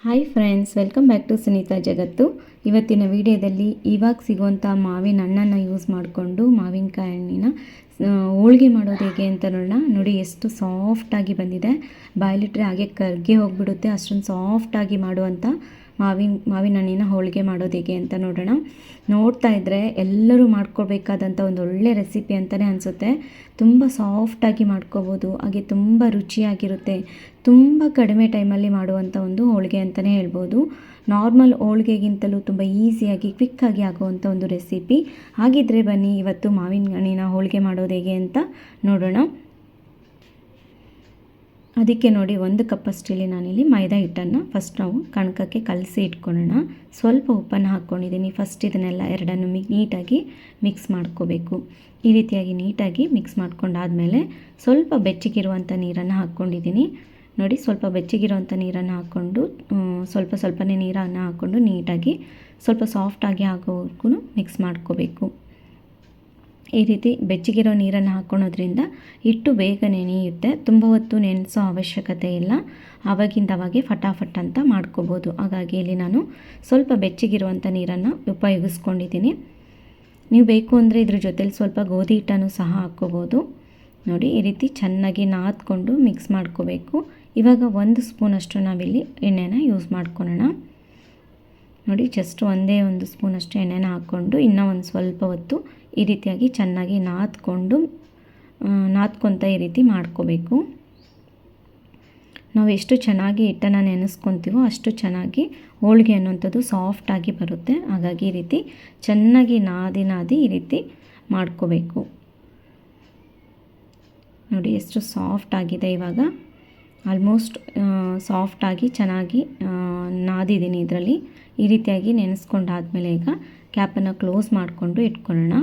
Hi friends, welcome back to Sunita ಜಗತ್ತು. ಇವತ್ತಿನ ವಿಡಿಯೋದಲ್ಲಿ ಇವಾಗ ಸಿಗುವಂಥ ಮಾವಿನ ಹಣ್ಣನ್ನು ಯೂಸ್ ಮಾಡಿಕೊಂಡು ಮಾವಿನಕಾಯಿ ಹಣ್ಣಿನ ಹೋಳಿಗೆ ಮಾಡೋದು ಹೇಗೆ ಅಂತ ನೋಡೋಣ. ನೋಡಿ ಎಷ್ಟು ಸಾಫ್ಟಾಗಿ ಬಂದಿದೆ, ಬಾಯಲ್ಲಿಟ್ಟರೆ ಹಾಗೆ ಕರ್ಗೆ ಹೋಗಿಬಿಡುತ್ತೆ, ಅಷ್ಟೊಂದು ಸಾಫ್ಟಾಗಿ ಮಾಡುವಂಥ ಮಾವಿನ ಹಣ್ಣಿನ ಹೋಳಿಗೆ ಮಾಡೋದು ಹೇಗೆ ಅಂತ ನೋಡೋಣ. ನೋಡ್ತಾ ಇದ್ದರೆ ಎಲ್ಲರೂ ಮಾಡ್ಕೊಳ್ಬೇಕಾದಂಥ ಒಂದು ಒಳ್ಳೆ ರೆಸಿಪಿ ಅಂತಲೇ ಅನಿಸುತ್ತೆ. ತುಂಬ ಸಾಫ್ಟಾಗಿ ಮಾಡ್ಕೋಬೋದು, ಹಾಗೆ ತುಂಬ ರುಚಿಯಾಗಿರುತ್ತೆ. ತುಂಬ ಕಡಿಮೆ ಟೈಮಲ್ಲಿ ಮಾಡುವಂಥ ಒಂದು ಹೋಳಿಗೆ ಅಂತಲೇ ಹೇಳ್ಬೋದು. ನಾರ್ಮಲ್ ಹೋಳಿಗೆಗಿಂತಲೂ ತುಂಬ ಈಸಿಯಾಗಿ ಕ್ವಿಕ್ಕಾಗಿ ಆಗುವಂಥ ಒಂದು ರೆಸಿಪಿ. ಹಾಗಿದ್ರೆ ಬನ್ನಿ ಇವತ್ತು ಮಾವಿನ ಹಣ್ಣಿನ ಹೋಳಿಗೆ ಮಾಡೋದು ಹೇಗೆ ಅಂತ ನೋಡೋಣ. ಅದಕ್ಕೆ ನೋಡಿ 1 ಕಪ್ಪಷ್ಟಿಲ್ಲಿ ನಾನಿಲ್ಲಿ ಮೈದಾ ಹಿಟ್ಟನ್ನು ಫಸ್ಟ್ ನಾವು ಕಣಕಕ್ಕೆ ಕಲಸಿ ಇಟ್ಕೊಳ್ಳೋಣ. ಸ್ವಲ್ಪ ಉಪ್ಪನ್ನು ಹಾಕ್ಕೊಂಡಿದ್ದೀನಿ. ಫಸ್ಟ್ ಇದನ್ನೆಲ್ಲ ಎರಡನ್ನು ನೀಟಾಗಿ ಮಿಕ್ಸ್ ಮಾಡ್ಕೋಬೇಕು. ಈ ರೀತಿಯಾಗಿ ನೀಟಾಗಿ ಮಿಕ್ಸ್ ಮಾಡ್ಕೊಂಡಾದಮೇಲೆ ಸ್ವಲ್ಪ ಬೆಚ್ಚಗಿರುವಂಥ ನೀರನ್ನು ಹಾಕ್ಕೊಂಡಿದ್ದೀನಿ. ನೋಡಿ, ಸ್ವಲ್ಪ ಬೆಚ್ಚಗಿರುವಂಥ ನೀರನ್ನು ಹಾಕ್ಕೊಂಡು ಸ್ವಲ್ಪನೇ ನೀರನ್ನು ಹಾಕ್ಕೊಂಡು ನೀಟಾಗಿ ಸ್ವಲ್ಪ ಸಾಫ್ಟಾಗಿ ಆಗೋವರೆಗೂ ಮಿಕ್ಸ್ ಮಾಡ್ಕೋಬೇಕು. ಈ ರೀತಿ ಬೆಚ್ಚಗಿರೋ ನೀರನ್ನು ಹಾಕ್ಕೊಳೋದ್ರಿಂದ ಹಿಟ್ಟು ಬೇಗ ನೆನೆಯುತ್ತೆ. ತುಂಬ ಹೊತ್ತು ನೆನೆಸೋ ಅವಶ್ಯಕತೆ ಇಲ್ಲ, ಆವಾಗಿಂದವಾಗೆ ಫಟಾಫಟ್ ಅಂತ ಮಾಡ್ಕೋಬೋದು. ಹಾಗಾಗಿ ಇಲ್ಲಿ ನಾನು ಸ್ವಲ್ಪ ಬೆಚ್ಚಗಿರುವಂಥ ನೀರನ್ನು ಉಪಯೋಗಿಸ್ಕೊಂಡಿದ್ದೀನಿ. ನೀವು ಬೇಕು ಅಂದರೆ ಇದ್ರ ಜೊತೆಲಿ ಸ್ವಲ್ಪ ಗೋಧಿ ಹಿಟ್ಟನ್ನು ಸಹ ಹಾಕ್ಕೋಬೋದು. ನೋಡಿ, ಈ ರೀತಿ ಚೆನ್ನಾಗಿ ನಾದ್ಕೊಂಡು ಮಿಕ್ಸ್ ಮಾಡ್ಕೋಬೇಕು. ಇವಾಗ 1 ಸ್ಪೂನಷ್ಟು ನಾವಿಲ್ಲಿ ಎಣ್ಣೆನ ಯೂಸ್ ಮಾಡ್ಕೊಳ್ಳೋಣ. ನೋಡಿ, ಜಸ್ಟ್ ಒಂದೇ 1 ಸ್ಪೂನಷ್ಟು ಎಣ್ಣೆನ ಹಾಕ್ಕೊಂಡು ಇನ್ನೂ ಒಂದು ಸ್ವಲ್ಪ ಹೊತ್ತು ಈ ರೀತಿಯಾಗಿ ಚೆನ್ನಾಗಿ ನಾದ್ಕೊತ ಈ ರೀತಿ ಮಾಡ್ಕೋಬೇಕು. ನಾವು ಎಷ್ಟು ಚೆನ್ನಾಗಿ ಹಿಟ್ಟನ್ನು ನೆನೆಸ್ಕೊತೀವೋ ಅಷ್ಟು ಚೆನ್ನಾಗಿ ಹೋಳಿಗೆ ಅನ್ನುವಂಥದ್ದು ಸಾಫ್ಟಾಗಿ ಬರುತ್ತೆ. ಹಾಗಾಗಿ ಈ ರೀತಿ ಚೆನ್ನಾಗಿ ನಾದಿ ಈ ರೀತಿ ಮಾಡ್ಕೋಬೇಕು. ನೋಡಿ ಎಷ್ಟು ಸಾಫ್ಟ್ ಆಗಿದೆ. ಇವಾಗ ಆಲ್ಮೋಸ್ಟ್ ಸಾಫ್ಟಾಗಿ ಚೆನ್ನಾಗಿ ನಾದಿದ್ದೀನಿ. ಇದರಲ್ಲಿ ಈ ರೀತಿಯಾಗಿ ನೆನೆಸ್ಕೊಂಡಾದಮೇಲೆ ಈಗ ಕ್ಯಾಪನ್ನು ಕ್ಲೋಸ್ ಮಾಡಿಕೊಂಡು ಇಟ್ಕೊಳ್ಳೋಣ.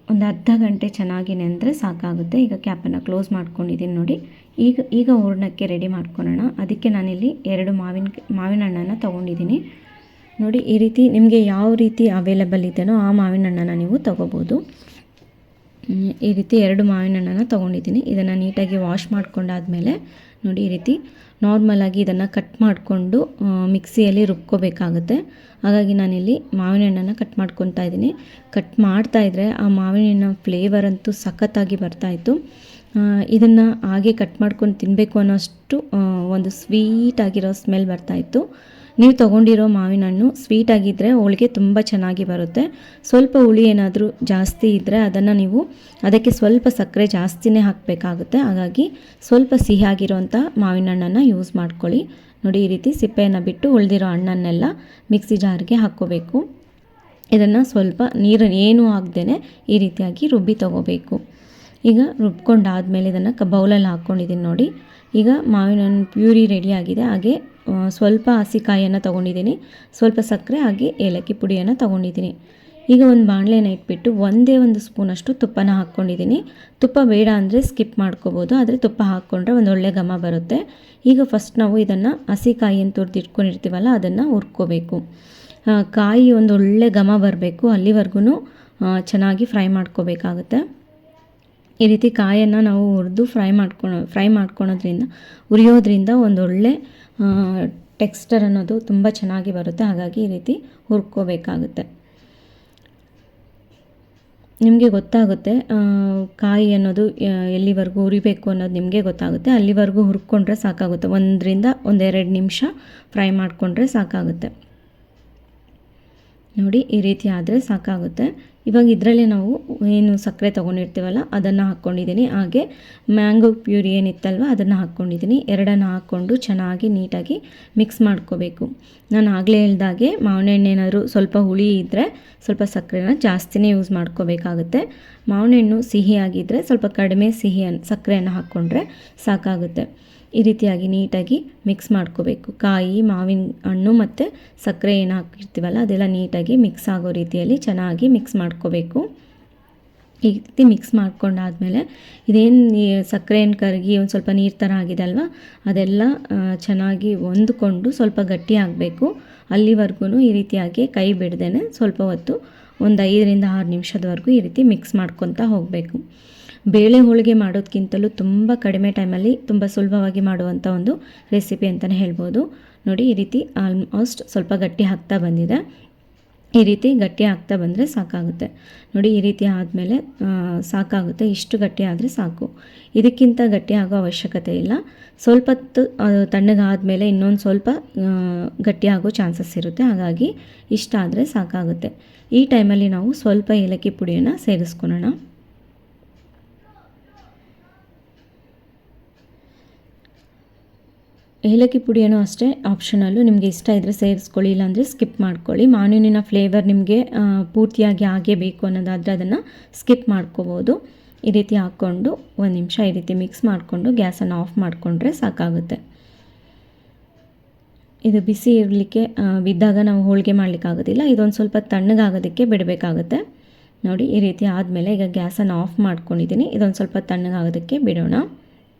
ಒಂದು ಅರ್ಧ ಗಂಟೆ ಚೆನ್ನಾಗಿ ನೆಂದರೆ ಸಾಕಾಗುತ್ತೆ. ಈಗ ಕ್ಯಾಪನ್ನು ಕ್ಲೋಸ್ ಮಾಡ್ಕೊಂಡಿದ್ದೀನಿ. ನೋಡಿ, ಈಗ ಹೂರಣಕ್ಕೆ ರೆಡಿ ಮಾಡ್ಕೊಳ್ಳೋಣ. ಅದಕ್ಕೆ ನಾನಿಲ್ಲಿ 2 ಮಾವಿನ ಹಣ್ಣನ್ನು ತೊಗೊಂಡಿದ್ದೀನಿ. ನೋಡಿ, ಈ ರೀತಿ ನಿಮಗೆ ಯಾವ ರೀತಿ ಅವೈಲೇಬಲ್ ಇದೆಯೋ ಆ ಮಾವಿನ ಹಣ್ಣನ್ನು ನೀವು ತೊಗೋಬೋದು. ಈ ರೀತಿ 2 ಮಾವಿನ ಹಣ್ಣನ್ನು ತೊಗೊಂಡಿದ್ದೀನಿ. ಇದನ್ನು ನೀಟಾಗಿ ವಾಶ್ ಮಾಡ್ಕೊಂಡಾದಮೇಲೆ ನೋಡಿ, ಈ ರೀತಿ ನಾರ್ಮಲಾಗಿ ಇದನ್ನು ಕಟ್ ಮಾಡಿಕೊಂಡು ಮಿಕ್ಸಿಯಲ್ಲಿ ರುಬ್ಕೋಬೇಕಾಗುತ್ತೆ. ಹಾಗಾಗಿ ನಾನಿಲ್ಲಿ ಮಾವಿನ ಹಣ್ಣನ್ನು ಕಟ್ ಮಾಡ್ಕೊತಾ ಇದ್ದೀನಿ. ಕಟ್ ಮಾಡ್ತಾಯಿದ್ರೆ ಆ ಮಾವಿನ ಹಣ್ಣಿನ ಫ್ಲೇವರ್ ಅಂತೂ ಸಖತ್ತಾಗಿ ಬರ್ತಾಯಿತ್ತು. ಇದನ್ನು ಹಾಗೆ ಕಟ್ ಮಾಡ್ಕೊಂಡು ತಿನ್ನಬೇಕು ಅನ್ನೋಷ್ಟು ಒಂದು ಸ್ವೀಟಾಗಿರೋ ಸ್ಮೆಲ್ ಬರ್ತಾಯಿತ್ತು. ನೀವು ತೊಗೊಂಡಿರೋ ಮಾವಿನ ಹಣ್ಣು ಸ್ವೀಟಾಗಿದ್ದರೆ ಹೋಳಿಗೆ ತುಂಬ ಚೆನ್ನಾಗಿ ಬರುತ್ತೆ. ಸ್ವಲ್ಪ ಹುಳಿ ಏನಾದರೂ ಜಾಸ್ತಿ ಇದ್ದರೆ ಅದಕ್ಕೆ ಸ್ವಲ್ಪ ಸಕ್ಕರೆ ಜಾಸ್ತಿನೇ ಹಾಕಬೇಕಾಗುತ್ತೆ. ಹಾಗಾಗಿ ಸ್ವಲ್ಪ ಸಿಹಿಯಾಗಿರೋಂಥ ಮಾವಿನ ಹಣ್ಣನ್ನು ಯೂಸ್ ಮಾಡ್ಕೊಳ್ಳಿ. ನೋಡಿ, ಈ ರೀತಿ ಸಿಪ್ಪೆಯನ್ನು ಬಿಟ್ಟು ಉಳಿದಿರೋ ಹಣ್ಣನ್ನೆಲ್ಲ ಮಿಕ್ಸಿ ಜಾರ್ಗೆ ಹಾಕ್ಕೋಬೇಕು. ಇದನ್ನು ಸ್ವಲ್ಪ ನೀರು ಏನೂ ಹಾಕ್ದೇ ಈ ರೀತಿಯಾಗಿ ರುಬ್ಬಿ ತೊಗೋಬೇಕು. ಈಗ ರುಬ್ಕೊಂಡಾದಮೇಲೆ ಇದನ್ನು ಬೌಲಲ್ಲಿ ಹಾಕ್ಕೊಂಡಿದ್ದೀನಿ. ನೋಡಿ, ಈಗ ಮಾವಿನ ಹಣ್ಣು ಪ್ಯೂರಿ ರೆಡಿಯಾಗಿದೆ. ಹಾಗೆ ಸ್ವಲ್ಪ ಹಸಿಕಾಯನ್ನು ತೊಗೊಂಡಿದ್ದೀನಿ, ಸ್ವಲ್ಪ ಸಕ್ಕರೆ ಹಾಗೆ ಏಲಕ್ಕಿ ಪುಡಿಯನ್ನು ತೊಗೊಂಡಿದ್ದೀನಿ. ಈಗ ಒಂದು ಬಾಣಲೆನ ಇಟ್ಬಿಟ್ಟು ಒಂದೇ 1 ಸ್ಪೂನಷ್ಟು ತುಪ್ಪನ ಹಾಕ್ಕೊಂಡಿದ್ದೀನಿ. ತುಪ್ಪ ಬೇಡ ಅಂದರೆ ಸ್ಕಿಪ್ ಮಾಡ್ಕೋಬೋದು, ಆದರೆ ತುಪ್ಪ ಹಾಕ್ಕೊಂಡ್ರೆ ಒಂದು ಒಳ್ಳೆ ಘಮ ಬರುತ್ತೆ. ಈಗ ಫಸ್ಟ್ ನಾವು ಇದನ್ನು ಹಸಿಕಾಯಿಯನ್ನು ತುರಿದಿಟ್ಕೊಂಡಿರ್ತೀವಲ್ಲ ಅದನ್ನು ಹುರ್ಕೋಬೇಕು. ಕಾಯಿ ಒಂದು ಒಳ್ಳೆ ಘಮ ಬರಬೇಕು, ಅಲ್ಲಿವರೆಗೂ ಚೆನ್ನಾಗಿ ಫ್ರೈ ಮಾಡ್ಕೋಬೇಕಾಗುತ್ತೆ. ಈ ರೀತಿ ಕಾಯನ್ನು ನಾವು ಹುರಿದು ಫ್ರೈ ಉರಿಯೋದ್ರಿಂದ ಒಂದೊಳ್ಳೆ ಟೆಕ್ಸ್ಚರ್ ಅನ್ನೋದು ತುಂಬ ಚೆನ್ನಾಗಿ ಬರುತ್ತೆ. ಹಾಗಾಗಿ ಈ ರೀತಿ ಹುರ್ಕೋಬೇಕಾಗುತ್ತೆ. ನಿಮಗೆ ಗೊತ್ತಾಗುತ್ತೆ ಕಾಯಿ ಅನ್ನೋದು ಎಲ್ಲಿವರೆಗೂ ಹುರಿಬೇಕು ಅನ್ನೋದು ನಿಮಗೆ ಗೊತ್ತಾಗುತ್ತೆ. ಅಲ್ಲಿವರೆಗೂ ಹುರ್ಕೊಂಡ್ರೆ ಸಾಕಾಗುತ್ತೆ. 1-2 ನಿಮಿಷ ಫ್ರೈ ಮಾಡಿಕೊಂಡ್ರೆ ಸಾಕಾಗುತ್ತೆ. ನೋಡಿ, ಈ ರೀತಿ ಆದರೆ ಸಾಕಾಗುತ್ತೆ. ಇವಾಗ ಇದರಲ್ಲೇ ನಾವು ಏನು ಸಕ್ಕರೆ ತೊಗೊಂಡಿರ್ತೀವಲ್ಲ ಅದನ್ನು ಹಾಕ್ಕೊಂಡಿದ್ದೀನಿ. ಹಾಗೆ ಮ್ಯಾಂಗೋ ಪ್ಯೂರಿ ಏನಿತ್ತಲ್ವ ಅದನ್ನು ಹಾಕ್ಕೊಂಡಿದ್ದೀನಿ. ಎರಡನ್ನು ಹಾಕ್ಕೊಂಡು ಚೆನ್ನಾಗಿ ನೀಟಾಗಿ ಮಿಕ್ಸ್ ಮಾಡ್ಕೋಬೇಕು. ನಾನು ಆಗಲೇ ಹೇಳ್ದಾಗೆ ಮಾವಿನ ಹಣ್ಣು ಏನಾದರೂ ಸ್ವಲ್ಪ ಹುಳಿ ಇದ್ದರೆ ಸ್ವಲ್ಪ ಸಕ್ಕರೆನ ಜಾಸ್ತಿನೇ ಯೂಸ್ ಮಾಡ್ಕೋಬೇಕಾಗುತ್ತೆ. ಮಾವಿನ ಹಣ್ಣು ಸಿಹಿಯಾಗಿದ್ದರೆ ಸ್ವಲ್ಪ ಕಡಿಮೆ ಸಕ್ಕರೆಯನ್ನು ಹಾಕ್ಕೊಂಡ್ರೆ ಸಾಕಾಗುತ್ತೆ. ಈ ರೀತಿಯಾಗಿ ನೀಟಾಗಿ ಮಿಕ್ಸ್ ಮಾಡ್ಕೋಬೇಕು. ಕಾಯಿ, ಮಾವಿನ ಹಣ್ಣು ಮತ್ತು ಸಕ್ಕರೆ ಏನು ಹಾಕಿರ್ತೀವಲ್ಲ ಅದೆಲ್ಲ ನೀಟಾಗಿ ಮಿಕ್ಸ್ ಆಗೋ ರೀತಿಯಲ್ಲಿ ಚೆನ್ನಾಗಿ ಮಿಕ್ಸ್ ಮಾಡ್ಕೋಬೇಕು. ಈ ರೀತಿ ಮಿಕ್ಸ್ ಮಾಡ್ಕೊಂಡಾದಮೇಲೆ ಇದೇನು ಸಕ್ಕರೆ ಏನು ಕರಗಿ ಒಂದು ಸ್ವಲ್ಪ ನೀರು ಥರ ಆಗಿದೆ ಅಲ್ವಾ, ಅದೆಲ್ಲ ಚೆನ್ನಾಗಿ ಹೊಂದ್ಕೊಂಡು ಸ್ವಲ್ಪ ಗಟ್ಟಿ ಆಗಬೇಕು. ಅಲ್ಲಿವರೆಗೂ ಈ ರೀತಿಯಾಗಿ ಕೈ ಬಿಡ್ದೇ ಸ್ವಲ್ಪ ಹೊತ್ತು ಒಂದು 5-6 ನಿಮಿಷದವರೆಗೂ ಈ ರೀತಿ ಮಿಕ್ಸ್ ಮಾಡ್ಕೊತಾ ಹೋಗಬೇಕು. ಬೇಳೆ ಹೋಳಿಗೆ ಮಾಡೋದಕ್ಕಿಂತಲೂ ತುಂಬ ಕಡಿಮೆ ಟೈಮಲ್ಲಿ ತುಂಬ ಸುಲಭವಾಗಿ ಮಾಡುವಂಥ ಒಂದು ರೆಸಿಪಿ ಅಂತಲೇ ಹೇಳ್ಬೋದು. ನೋಡಿ ಈ ರೀತಿ ಆಲ್ಮೋಸ್ಟ್ ಸ್ವಲ್ಪ ಗಟ್ಟಿ ಆಗ್ತಾ ಬಂದಿದೆ. ಈ ರೀತಿ ಗಟ್ಟಿ ಆಗ್ತಾ ಬಂದರೆ ಸಾಕಾಗುತ್ತೆ. ನೋಡಿ ಈ ರೀತಿ ಆದಮೇಲೆ ಸಾಕಾಗುತ್ತೆ. ಇಷ್ಟು ಗಟ್ಟಿ ಆದರೆ ಸಾಕು. ಇದಕ್ಕಿಂತ ಗಟ್ಟಿ ಆಗೋ ಅವಶ್ಯಕತೆ ಇಲ್ಲ. ಸ್ವಲ್ಪ ಹೊತ್ತು ತಣ್ಣಗಾದಮೇಲೆ ಇನ್ನೊಂದು ಸ್ವಲ್ಪ ಗಟ್ಟಿ ಆಗೋ ಚಾನ್ಸಸ್ ಇರುತ್ತೆ. ಹಾಗಾಗಿ ಇಷ್ಟ ಆದರೆ ಸಾಕಾಗುತ್ತೆ. ಈ ಟೈಮಲ್ಲಿ ನಾವು ಸ್ವಲ್ಪ ಏಲಕ್ಕಿ ಪುಡಿಯನ್ನು ಸೇರಿಸ್ಕೊಳ್ಳೋಣ. ಏಲಕ್ಕಿ ಪುಡಿಯನ್ನು ಅಷ್ಟೇ ಆಪ್ಷನಲ್ಲು, ನಿಮಗೆ ಇಷ್ಟ ಇದ್ದರೆ ಸೇರಿಸ್ಕೊಳ್ಳಿ, ಇಲ್ಲಾಂದರೆ ಸ್ಕಿಪ್ ಮಾಡ್ಕೊಳ್ಳಿ. ಮಾವಿನ ಫ್ಲೇವರ್ ನಿಮಗೆ ಪೂರ್ತಿಯಾಗಿ ಹಾಗೇ ಬೇಕು ಅನ್ನೋದಾದರೆ ಅದನ್ನು ಸ್ಕಿಪ್ ಮಾಡ್ಕೋಬೋದು. ಈ ರೀತಿ ಹಾಕ್ಕೊಂಡು ಒಂದು ನಿಮಿಷ ಈ ರೀತಿ ಮಿಕ್ಸ್ ಮಾಡಿಕೊಂಡು ಗ್ಯಾಸನ್ನು ಆಫ್ ಮಾಡಿಕೊಂಡ್ರೆ ಸಾಕಾಗುತ್ತೆ. ಇದು ಬಿಸಿ ಇರಲಿಕ್ಕೆ ಬಿದ್ದಾಗ ನಾವು ಹೋಳಿಗೆ ಮಾಡಲಿಕ್ಕಾಗೋದಿಲ್ಲ. ಇದೊಂದು ಸ್ವಲ್ಪ ತಣ್ಣಗಾಗೋದಕ್ಕೆ ಬಿಡಬೇಕಾಗುತ್ತೆ. ನೋಡಿ ಈ ರೀತಿ ಆದಮೇಲೆ ಈಗ ಗ್ಯಾಸನ್ನು ಆಫ್ ಮಾಡ್ಕೊಂಡಿದ್ದೀನಿ. ಇದೊಂದು ಸ್ವಲ್ಪ ತಣ್ಣಗಾಗೋದಕ್ಕೆ ಬಿಡೋಣ.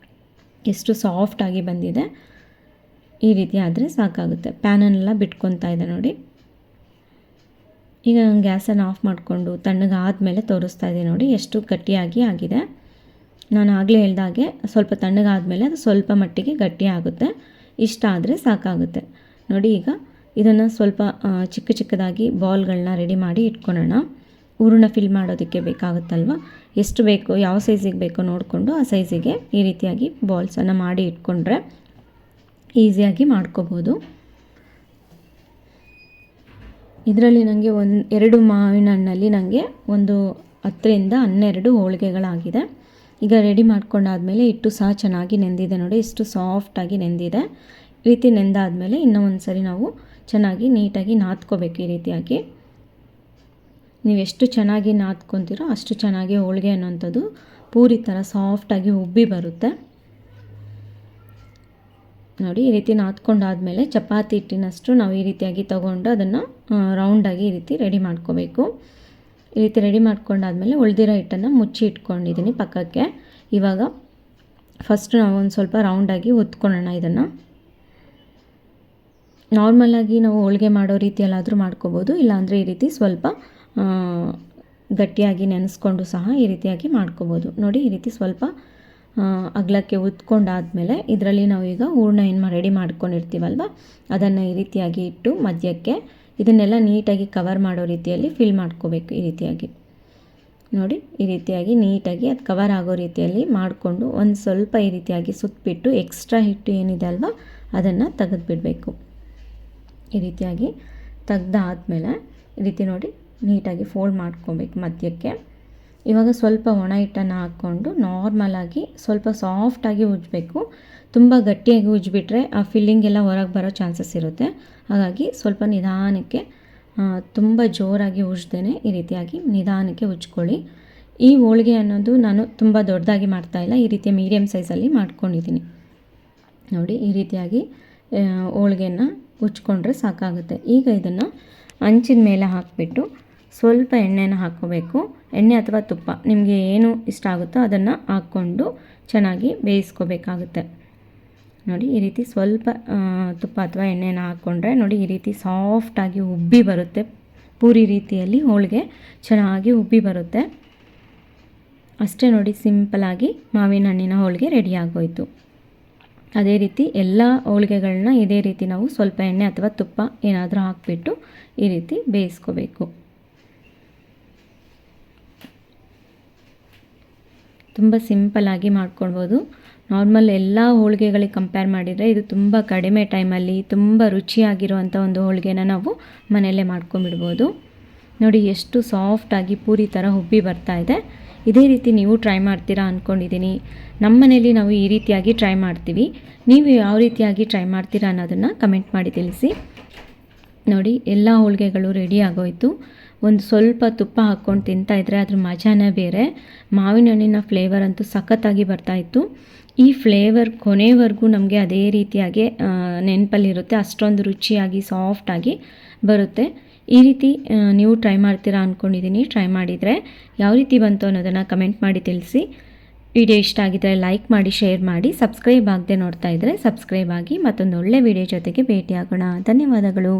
ಎಷ್ಟು ಸಾಫ್ಟಾಗಿ ಬಂದಿದೆ. ಈ ರೀತಿ ಆದರೆ ಸಾಕಾಗುತ್ತೆ. ಪ್ಯಾನನ್ನೆಲ್ಲ ಬಿಟ್ಕೊತಾ ಇದೆ ನೋಡಿ. ಈಗ ನಾನು ಗ್ಯಾಸನ್ನು ಆಫ್ ಮಾಡಿಕೊಂಡು ತಣ್ಣಗಾದಮೇಲೆ ತೋರಿಸ್ತಾ ಇದ್ದೀನಿ ನೋಡಿ ಎಷ್ಟು ಗಟ್ಟಿಯಾಗಿ ಆಗಿದೆ. ನಾನು ಆಗಲೇ ಹೇಳ್ದಾಗೆ ಸ್ವಲ್ಪ ತಣ್ಣಗಾದಮೇಲೆ ಅದು ಸ್ವಲ್ಪ ಮಟ್ಟಿಗೆ ಗಟ್ಟಿ ಆಗುತ್ತೆ. ಇಷ್ಟ ಆದರೆ ಸಾಕಾಗುತ್ತೆ. ನೋಡಿ ಈಗ ಇದನ್ನು ಸ್ವಲ್ಪ ಚಿಕ್ಕ ಚಿಕ್ಕದಾಗಿ ಬಾಲ್ಗಳನ್ನ ರೆಡಿ ಮಾಡಿ ಇಟ್ಕೊಳ್ಳೋಣ. ಹೂರಣ ಫಿಲ್ ಮಾಡೋದಕ್ಕೆ ಬೇಕಾಗುತ್ತಲ್ವ, ಎಷ್ಟು ಬೇಕು ಯಾವ ಸೈಜಿಗೆ ಬೇಕೋ ನೋಡಿಕೊಂಡು ಆ ಸೈಜಿಗೆ ಈ ರೀತಿಯಾಗಿ ಬಾಲ್ಸನ್ನು ಮಾಡಿ ಇಟ್ಕೊಂಡ್ರೆ ಈಸಿಯಾಗಿ ಮಾಡ್ಕೋಬೋದು. ಇದರಲ್ಲಿ ನನಗೆ 2 ಮಾವಿನ ಹಣ್ಣಲ್ಲಿ ನನಗೆ ಒಂದು 10ರಿಂದ 12 ಹೋಳಿಗೆಗಳಾಗಿದೆ. ಈಗ ರೆಡಿ ಮಾಡ್ಕೊಂಡಾದಮೇಲೆ ಹಿಟ್ಟು ಸಹ ಚೆನ್ನಾಗಿ ನೆಂದಿದೆ ನೋಡಿ, ಎಷ್ಟು ಸಾಫ್ಟಾಗಿ ನೆಂದಿದೆ. ಈ ರೀತಿ ನೆಂದಾದಮೇಲೆ ಇನ್ನೂ ಒಂದು ಸರಿ ನಾವು ಚೆನ್ನಾಗಿ ನೀಟಾಗಿ ನಾದ್ಕೋಬೇಕು. ಈ ರೀತಿಯಾಗಿ ನೀವು ಎಷ್ಟು ಚೆನ್ನಾಗಿ ನಾದ್ಕೊತೀರೋ ಅಷ್ಟು ಚೆನ್ನಾಗಿ ಹೋಳಿಗೆ ಅನ್ನೋಂಥದ್ದು ಪೂರಿ ಥರ ಸಾಫ್ಟಾಗಿ ಉಬ್ಬಿ ಬರುತ್ತೆ. ನೋಡಿ ಈ ರೀತಿ ನಾದ್ಕೊಂಡಾದಮೇಲೆ ಚಪಾತಿ ಹಿಟ್ಟಿನಷ್ಟು ನಾವು ಈ ರೀತಿಯಾಗಿ ತೊಗೊಂಡು ಅದನ್ನು ರೌಂಡಾಗಿ ಈ ರೀತಿ ರೆಡಿ ಮಾಡ್ಕೋಬೇಕು. ಈ ರೀತಿ ರೆಡಿ ಮಾಡ್ಕೊಂಡಾದಮೇಲೆ ಉಳಿದಿರೋ ಹಿಟ್ಟನ್ನು ಮುಚ್ಚಿ ಇಟ್ಕೊಂಡಿದ್ದೀನಿ ಪಕ್ಕಕ್ಕೆ. ಇವಾಗ ಫಸ್ಟ್ ನಾವು ಒಂದು ಸ್ವಲ್ಪ ರೌಂಡಾಗಿ ಒತ್ಕೊಳ್ಳೋಣ. ಇದನ್ನು ನಾರ್ಮಲಾಗಿ ನಾವು ಹೋಳಿಗೆ ಮಾಡೋ ರೀತಿಯಲ್ಲಾದರೂ ಮಾಡ್ಕೋಬೋದು, ಇಲ್ಲಾಂದರೆ ಈ ರೀತಿ ಸ್ವಲ್ಪ ಗಟ್ಟಿಯಾಗಿ ನೆನೆಸ್ಕೊಂಡು ಸಹ ಈ ರೀತಿಯಾಗಿ ಮಾಡ್ಕೋಬೋದು. ನೋಡಿ ಈ ರೀತಿ ಸ್ವಲ್ಪ ಅಗಲಕ್ಕೆ ಉತ್ಕೊಂಡಾದಮೇಲೆ ಇದರಲ್ಲಿ ನಾವು ಈಗ ಹೂರಣ ಏನು ರೆಡಿ ಮಾಡ್ಕೊಂಡಿರ್ತೀವಲ್ವ ಅದನ್ನು ಈ ರೀತಿಯಾಗಿ ಇಟ್ಟು ಮಧ್ಯಕ್ಕೆ ಇದನ್ನೆಲ್ಲ ನೀಟಾಗಿ ಕವರ್ ಮಾಡೋ ರೀತಿಯಲ್ಲಿ ಫಿಲ್ ಮಾಡ್ಕೋಬೇಕು. ಈ ರೀತಿಯಾಗಿ ನೋಡಿ ಈ ರೀತಿಯಾಗಿ ನೀಟಾಗಿ ಅದು ಕವರ್ ಆಗೋ ರೀತಿಯಲ್ಲಿ ಮಾಡಿಕೊಂಡು ಒಂದು ಸ್ವಲ್ಪ ಈ ರೀತಿಯಾಗಿ ಸುತ್ತಬಿಟ್ಟು ಎಕ್ಸ್ಟ್ರಾ ಹಿಟ್ಟು ಏನಿದೆ ಅಲ್ವ ಅದನ್ನು ತೆಗೆದುಬಿಡಬೇಕು. ಈ ರೀತಿಯಾಗಿ ತೆಗ್ದಾದ್ಮೇಲೆ ಈ ರೀತಿ ನೋಡಿ ನೀಟಾಗಿ ಫೋಲ್ಡ್ ಮಾಡ್ಕೊಬೇಕು ಮಧ್ಯಕ್ಕೆ. ಇವಾಗ ಸ್ವಲ್ಪ ಒಣ ಹಿಟ್ಟನ್ನು ಹಾಕ್ಕೊಂಡು ನಾರ್ಮಲಾಗಿ ಸ್ವಲ್ಪ ಸಾಫ್ಟಾಗಿ ಉಜ್ಜಬೇಕು. ತುಂಬ ಗಟ್ಟಿಯಾಗಿ ಉಜ್ಜಿಬಿಟ್ರೆ ಆ ಫಿಲ್ಲಿಂಗ್ ಎಲ್ಲ ಹೊರಗೆ ಬರೋ ಚಾನ್ಸಸ್ ಇರುತ್ತೆ. ಹಾಗಾಗಿ ಸ್ವಲ್ಪ ನಿಧಾನಕ್ಕೆ, ತುಂಬ ಜೋರಾಗಿ ಉಜ್ದೇನೆ ಈ ರೀತಿಯಾಗಿ ನಿಧಾನಕ್ಕೆ ಉಜ್ಕೊಳ್ಳಿ. ಈ ಹೋಳಿಗೆ ಅನ್ನೋದು ನಾನು ತುಂಬ ದೊಡ್ಡದಾಗಿ ಮಾಡ್ತಾಯಿಲ್ಲ, ಈ ರೀತಿಯ ಮೀಡಿಯಮ್ ಸೈಜಲ್ಲಿ ಮಾಡ್ಕೊಂಡಿದ್ದೀನಿ. ನೋಡಿ ಈ ರೀತಿಯಾಗಿ ಹೋಳಿಗೆನ ಉಜ್ಕೊಂಡ್ರೆ ಸಾಕಾಗುತ್ತೆ. ಈಗ ಇದನ್ನು ಹಂಚಿನ ಮೇಲೆ ಹಾಕಿಬಿಟ್ಟು ಸ್ವಲ್ಪ ಎಣ್ಣೆನ ಹಾಕ್ಕೋಬೇಕು. ಎಣ್ಣೆ ಅಥವಾ ತುಪ್ಪ ನಿಮಗೆ ಏನು ಇಷ್ಟ ಆಗುತ್ತೋ ಅದನ್ನು ಹಾಕ್ಕೊಂಡು ಚೆನ್ನಾಗಿ ಬೇಯಿಸ್ಕೋಬೇಕಾಗುತ್ತೆ. ನೋಡಿ ಈ ರೀತಿ ಸ್ವಲ್ಪ ತುಪ್ಪ ಅಥವಾ ಎಣ್ಣೆನ ಹಾಕ್ಕೊಂಡ್ರೆ ನೋಡಿ ಈ ರೀತಿ ಸಾಫ್ಟಾಗಿ ಉಬ್ಬಿ ಬರುತ್ತೆ. ಪೂರಿ ರೀತಿಯಲ್ಲಿ ಹೋಳಿಗೆ ಚೆನ್ನಾಗಿ ಉಬ್ಬಿ ಬರುತ್ತೆ. ಅಷ್ಟೇ ನೋಡಿ, ಸಿಂಪಲಾಗಿ ಮಾವಿನ ಹಣ್ಣಿನ ಹೋಳಿಗೆ ರೆಡಿ ಆಗೋಯಿತು. ಅದೇ ರೀತಿ ಎಲ್ಲ ಹೋಳಿಗೆಗಳನ್ನ ಇದೇ ರೀತಿ ನಾವು ಸ್ವಲ್ಪ ಎಣ್ಣೆ ಅಥವಾ ತುಪ್ಪ ಏನಾದರೂ ಹಾಕಿಬಿಟ್ಟು ಈ ರೀತಿ ಬೇಯಿಸ್ಕೋಬೇಕು. ತುಂಬ ಸಿಂಪಲ್ಲಾಗಿ ಮಾಡ್ಕೊಳ್ಬೋದು. ನಾರ್ಮಲ್ ಎಲ್ಲ ಹೋಳಿಗೆಗಳಿಗೆ ಕಂಪೇರ್ ಮಾಡಿದರೆ ಇದು ತುಂಬ ಕಡಿಮೆ ಟೈಮಲ್ಲಿ ತುಂಬ ರುಚಿಯಾಗಿರುವಂಥ ಒಂದು ಹೋಳಿಗೆನ ನಾವು ಮನೆಯಲ್ಲೇ ಮಾಡ್ಕೊಂಬಿಡ್ಬೋದು. ನೋಡಿ ಎಷ್ಟು ಸಾಫ್ಟಾಗಿ ಪೂರಿ ಥರ ಉಬ್ಬಿ ಬರ್ತಾ ಇದೆ. ಇದೇ ರೀತಿ ನೀವು ಟ್ರೈ ಮಾಡ್ತೀರಾ ಅಂದ್ಕೊಂಡಿದ್ದೀನಿ. ನಮ್ಮ ಮನೇಲಿ ನಾವು ಈ ರೀತಿಯಾಗಿ ಟ್ರೈ ಮಾಡ್ತೀವಿ. ನೀವು ಯಾವ ರೀತಿಯಾಗಿ ಟ್ರೈ ಮಾಡ್ತೀರಾ ಅನ್ನೋದನ್ನು ಕಮೆಂಟ್ ಮಾಡಿ ತಿಳಿಸಿ. ನೋಡಿ ಎಲ್ಲ ಹೋಳಿಗೆಗಳು ರೆಡಿ ಆಗೋಯಿತು. ಒಂದು ಸ್ವಲ್ಪ ತುಪ್ಪ ಹಾಕ್ಕೊಂಡು ತಿಂತಾಯಿದ್ರೆ ಅದ್ರ ಮಜಾನೇ ಬೇರೆ. ಮಾವಿನ ಹಣ್ಣಿನ ಫ್ಲೇವರ್ ಅಂತೂ ಸಖತ್ತಾಗಿ ಬರ್ತಾಯಿತ್ತು. ಈ ಫ್ಲೇವರ್ ಕೊನೆವರೆಗೂ ನಮಗೆ ಅದೇ ರೀತಿಯಾಗಿ ನೆನಪಲ್ಲಿರುತ್ತೆ. ಅಷ್ಟೊಂದು ರುಚಿಯಾಗಿ ಸಾಫ್ಟಾಗಿ ಬರುತ್ತೆ. ಈ ರೀತಿ ನೀವು ಟ್ರೈ ಮಾಡ್ತೀರಾ ಅಂದ್ಕೊಂಡಿದ್ದೀನಿ. ಟ್ರೈ ಮಾಡಿದರೆ ಯಾವ ರೀತಿ ಬಂತು ಅನ್ನೋದನ್ನು ಕಮೆಂಟ್ ಮಾಡಿ ತಿಳಿಸಿ. ವಿಡಿಯೋ ಇಷ್ಟ ಆಗಿದ್ದರೆ ಲೈಕ್ ಮಾಡಿ, ಶೇರ್ ಮಾಡಿ. ಸಬ್ಸ್ಕ್ರೈಬ್ ಆಗದೆ ನೋಡ್ತಾ ಇದ್ದರೆ ಸಬ್ಸ್ಕ್ರೈಬ್ ಆಗಿ. ಮತ್ತೊಂದು ಒಳ್ಳೆ ವಿಡಿಯೋ ಜೊತೆಗೆ ಭೇಟಿಯಾಗೋಣ. ಧನ್ಯವಾದಗಳು.